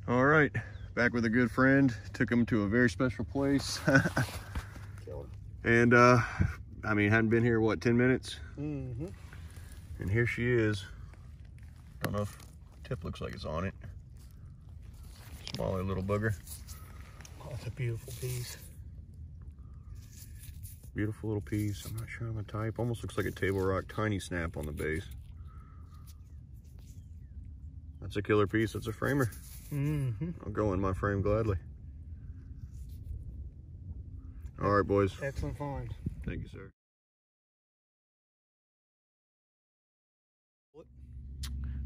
All right, back with a good friend. Took him to a very special place. And I mean, hadn't been here, what, 10 minutes? Mm-hmm. And here she is. Don't know if tip looks like it's on it. Smaller little booger. Oh, it's a beautiful piece. Beautiful little piece. I'm not sure on the type. Almost looks like a table rock, tiny snap on the base. That's a killer piece. That's a framer. Mm-hmm. I'll go in my frame gladly. All right, boys. Excellent find. Thank you, sir.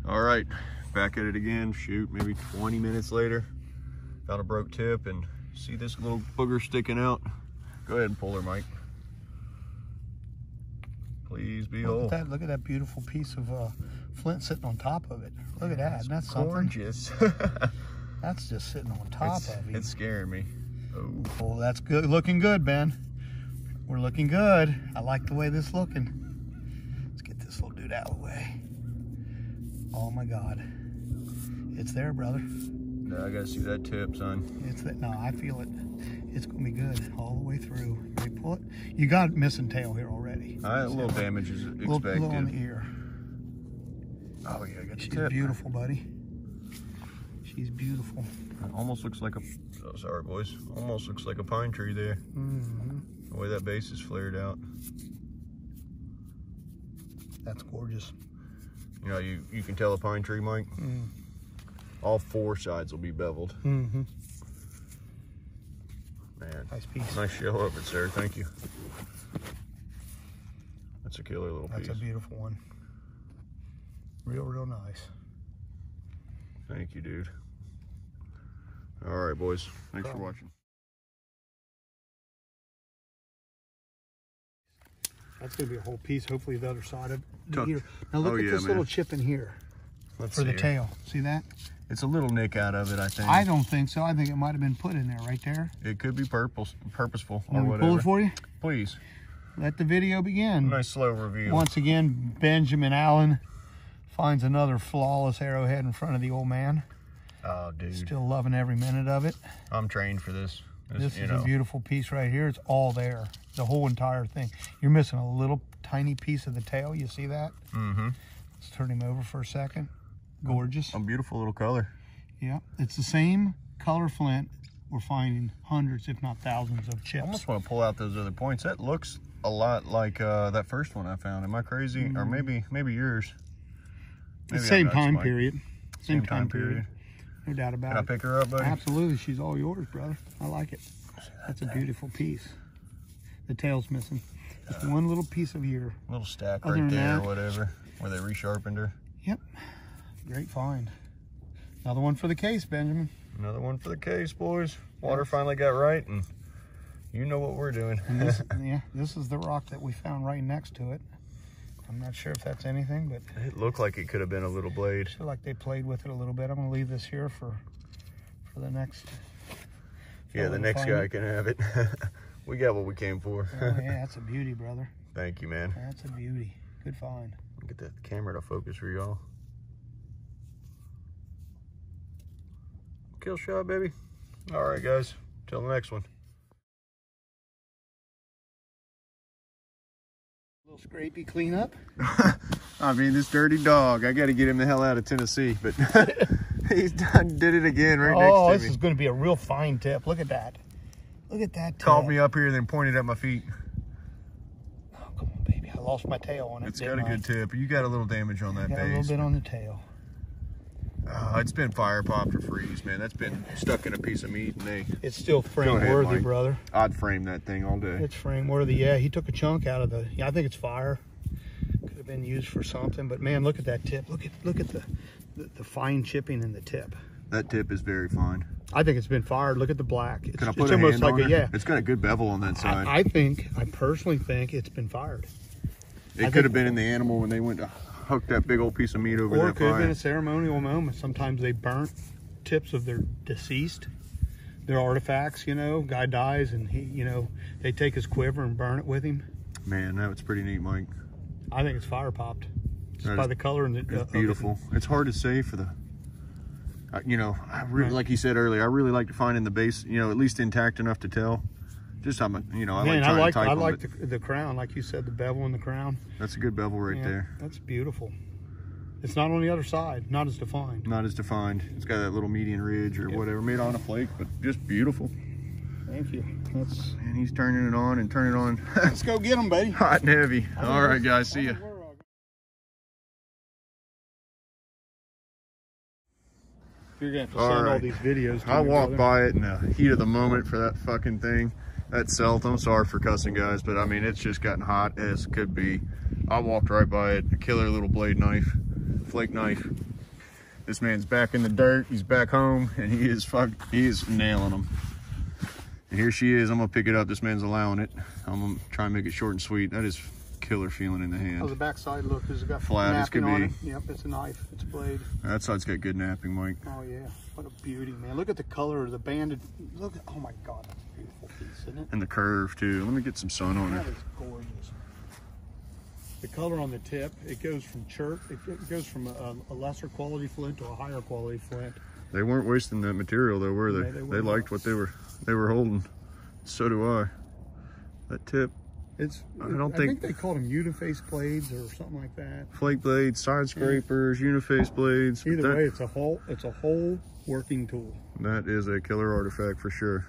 All right, back at it again. Shoot, maybe 20 minutes later. Found a broke tip and see this little booger sticking out. Go ahead and pull her, Mike. Please be whole. Look at that beautiful piece of flint sitting on top of it. Look at that. That's gorgeous. That's just sitting on top of it. It's scaring me. Oh, that's good. Looking good, Ben. We're looking good. I like the way this is looking. Let's get this little dude out of the way. Oh my God. It's there, brother. No, I gotta see that tip, son. It's that. No, I feel it. It's gonna be good all the way through. Ready to pull it? You got missing tail here already. A little damage is expected. A little on the ear. Oh yeah, I got the She's tip. beautiful, buddy. She's beautiful. Almost looks like a, oh sorry boys, almost looks like a pine tree there. Mm-hmm. The way that base is flared out. That's gorgeous. You know, you can tell a pine tree, Mike. Mm. All four sides will be beveled. Mm-hmm. Man, nice piece. Nice show of it, sir. Thank you. That's a killer little piece. That's a beautiful one. Real nice. Thank you, dude. All right, boys. Thanks for watching. That's gonna be a whole piece. Hopefully the other side of here. Now look at yeah, this little chip in here. Let's for the see tail. See that? It's a little nick out of it, I think. I don't think so. I think it might have been put in there right there. It could be purposeful or Want me whatever. to pull it for you? Please. Let the video begin. Nice slow review. Once again, Benjamin Allen finds another flawless arrowhead in front of the old man. Oh, dude. Still loving every minute of it. I'm trained for this. This is a beautiful piece right here. It's all there. The whole entire thing. You're missing a little tiny piece of the tail. You see that? Mm-hmm. Let's turn him over for a second. Gorgeous. A beautiful little color. Yeah. It's the same color flint. We're finding hundreds, if not thousands, of chips. I almost want to pull out those other points. That looks a lot like that first one I found. Am I crazy? Or maybe yours. Maybe same time period. Same time period. No doubt about it. Can I pick her up, buddy? Absolutely. She's all yours, brother. I like it. That's a beautiful piece. The tail's missing. Just one little piece of ear. Little stack right there or whatever, where they resharpened her. Yep. Great find. Another one for the case, Benjamin. Another one for the case, boys. Water finally got right, and you know what we're doing. And this, yeah, this is the rock that we found right next to it. I'm not sure if that's anything, but it looked like it could have been a little blade. I feel like they played with it a little bit. I'm gonna leave this here for the next. Yeah, the next guy can have it. We got what we came for. Oh yeah, that's a beauty, brother. Thank you, man. That's a beauty. Good find. Get that camera to focus for y'all. Kill shot, baby. All right, guys. Till the next one. Little scrapey cleanup. I mean, this dirty dog. I got to get him the hell out of Tennessee, but he's did it again right next to me. Oh, this is going to be a real fine tip. Look at that. Look at that tip. Called me up here, then pointed at my feet. Oh, come on, baby. I lost my tail on it. It's got a good tip. You got a little damage on that base. Got a little bit on the tail. It's been fire popped or freeze, man. That's been stuck in a piece of meat, and it's still frame worthy, brother. I'd frame that thing all day. It's frame worthy. Yeah, he took a chunk out of the. Yeah, I think it's fire. Could have been used for something, but man, look at that tip. Look at the fine chipping in the tip. That tip is very fine. I think it's been fired. Look at the black. Can I put a hand on it? Yeah. It's got a good bevel on that side. I personally think it's been fired. It could have been in the animal when they went to hook that big old piece of meat over that fire. Or it could have been a ceremonial moment. Sometimes they burnt tips of their deceased, their artifacts, you know. Guy dies and he, you know, they take his quiver and burn it with him. Man, that was pretty neat, Mike. I think it's fire popped. Just by the color and the it's beautiful. It's hard to say for the You know, I really, like you said earlier, I really like to find in the base, you know, at least intact enough to tell. Just I'm a, you know, I like the crown, like you said, the bevel in the crown. That's a good bevel right there. That's beautiful. It's not on the other side, not as defined. Not as defined. It's got that little median ridge or whatever made on a flake, but just beautiful. Thank you. And he's turning it on and turning it on. Let's go get him, buddy. Hot and heavy. All right, guys. See ya. You're gonna have to send all these videos to I walked by it in the heat of the moment for that fucking thing. That Celt, I'm sorry for cussing, guys, but I mean, it's just gotten hot as could be. I walked right by it. A killer little blade knife, flake knife. This man's back in the dirt. He's back home, and he is nailing them. And here she is. I'm gonna pick it up. This man's allowing it. I'm gonna try and make it short and sweet. That is killer feeling in the hand. How's the backside look? Has it got flat as could be? Yep, it's a knife. It's a blade. That side's got good napping, Mike. Oh yeah, what a beauty, man! Look at the color of the banded. Look at, oh my God, that's a beautiful piece, isn't it? And the curve too. Let me get some sun on it. That is gorgeous. The color on the tip, it goes from it goes from a lesser quality flint to a higher quality flint. They weren't wasting that material though, were they? They liked what they were holding. So do I. That tip. I think they called them uniface blades or something like that. Flake blades, side scrapers, uniface blades. Either way, it's a whole working tool. That is a killer artifact for sure.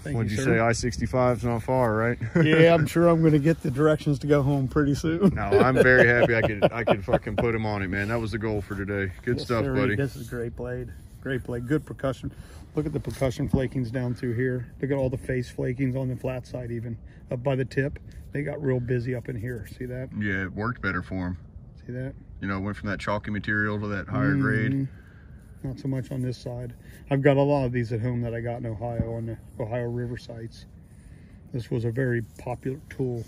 What'd you say? I-65's not far, right? Yeah, I'm sure I'm going to get the directions to go home pretty soon. No, I'm very happy I could fucking put him on it, man. That was the goal for today. Good stuff, buddy. This is a great blade. Great blade. Good percussion. Look at the percussion flakings down through here. Look at all the face flakings on the flat side, even up by the tip. They got real busy up in here. See that? Yeah, it worked better for them. See that? You know, it went from that chalky material to that higher grade. Not so much on this side. I've got a lot of these at home that I got in Ohio on the Ohio River sites. This was a very popular tool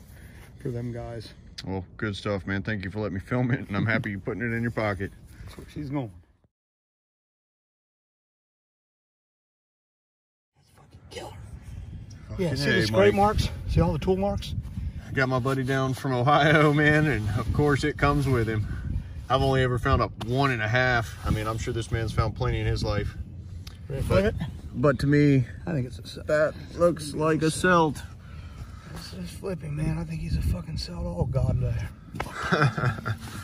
for them guys. Well, good stuff, man. Thank you for letting me film it, and I'm happy you're putting it in your pocket. That's where she's going. That's fucking killer. Yeah, see the scrape marks? See all the tool marks? I got my buddy down from Ohio, man, and of course it comes with him. I've only ever found a 1.5. I mean, I'm sure this man's found plenty in his life. But to me, I think it's a Celt. That looks like a Celt. It's flipping, man. I think he's a fucking Celt. Oh, God.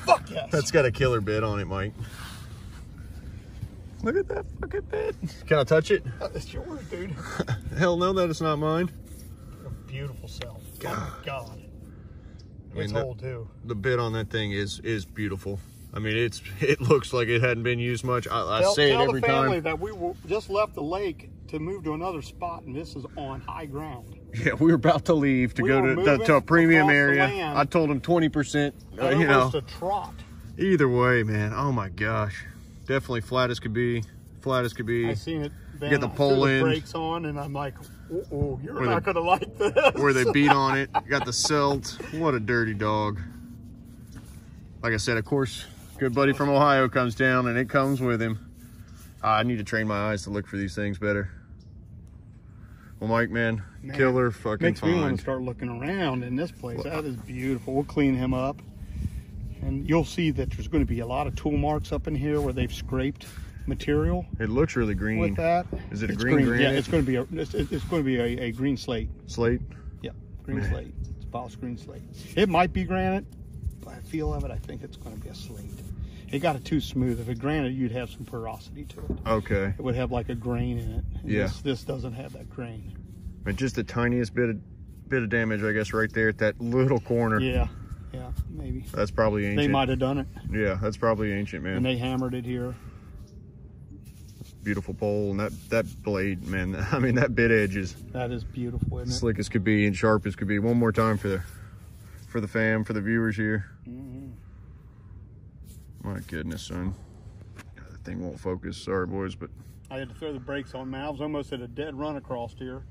Fuck yes. That's got a killer bit on it, Mike. Look at that fucking bit. Can I touch it? It's yours, dude. Hell no, that is not mine. A beautiful Celt. God. Oh, God. I mean, it's old, too. The bit on that thing is beautiful. I mean, it looks like it hadn't been used much. I say it every time. Tell the family that we just left the lake to move to another spot, and this is on high ground. Yeah, we were about to leave to go to a premium area. I told him 20%. You know, almost a trot. Either way, man. Oh my gosh, definitely flat as could be. Flat as could be. I seen it. You get the pole in. Brakes on, and I'm like, oh, you're not gonna like this. Where they beat on it. Got the Celt. What a dirty dog. Like I said, of course. Good buddy from Ohio comes down, and it comes with him. I need to train my eyes to look for these things better. Well, Mike, man, killer fucking makes me want find. to start looking around in this place. That is beautiful. We'll clean him up, and you'll see that there's going to be a lot of tool marks up in here where they've scraped material. It looks really green. With that, is it a green granite? Yeah, it's going to be a green slate. Slate. Yeah, green slate. It's polished green slate. It might be granite. By the feel of it, I think it's going to be a slate. It got it too smooth. If it granite, you'd have some porosity to it. Okay. It would have like a grain in it. And yeah. This doesn't have that grain. But just the tiniest bit of damage, I guess, right there at that little corner. Yeah. Yeah, maybe. That's probably ancient. They might have done it. Yeah, that's probably ancient, man. And they hammered it here. Beautiful pole, and that blade, man. I mean, that bit edge is. That is beautiful, isn't it? Slick as could be and sharp as could be. One more time for the fam, for the viewers here. My goodness, son. That thing won't focus. Sorry, boys, but I had to throw the brakes on, man. I was almost at a dead run across here.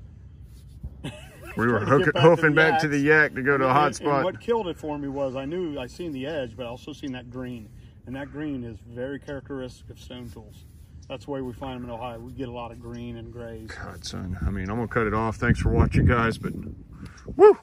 We were hoofing back to the yak to go to a hot spot. And what killed it for me was I seen the edge, but I also seen that green. And that green is very characteristic of stone tools. That's the way we find them in Ohio. We get a lot of green and grays. God, son. I mean, I'm going to cut it off. Thanks for watching, guys, but woo!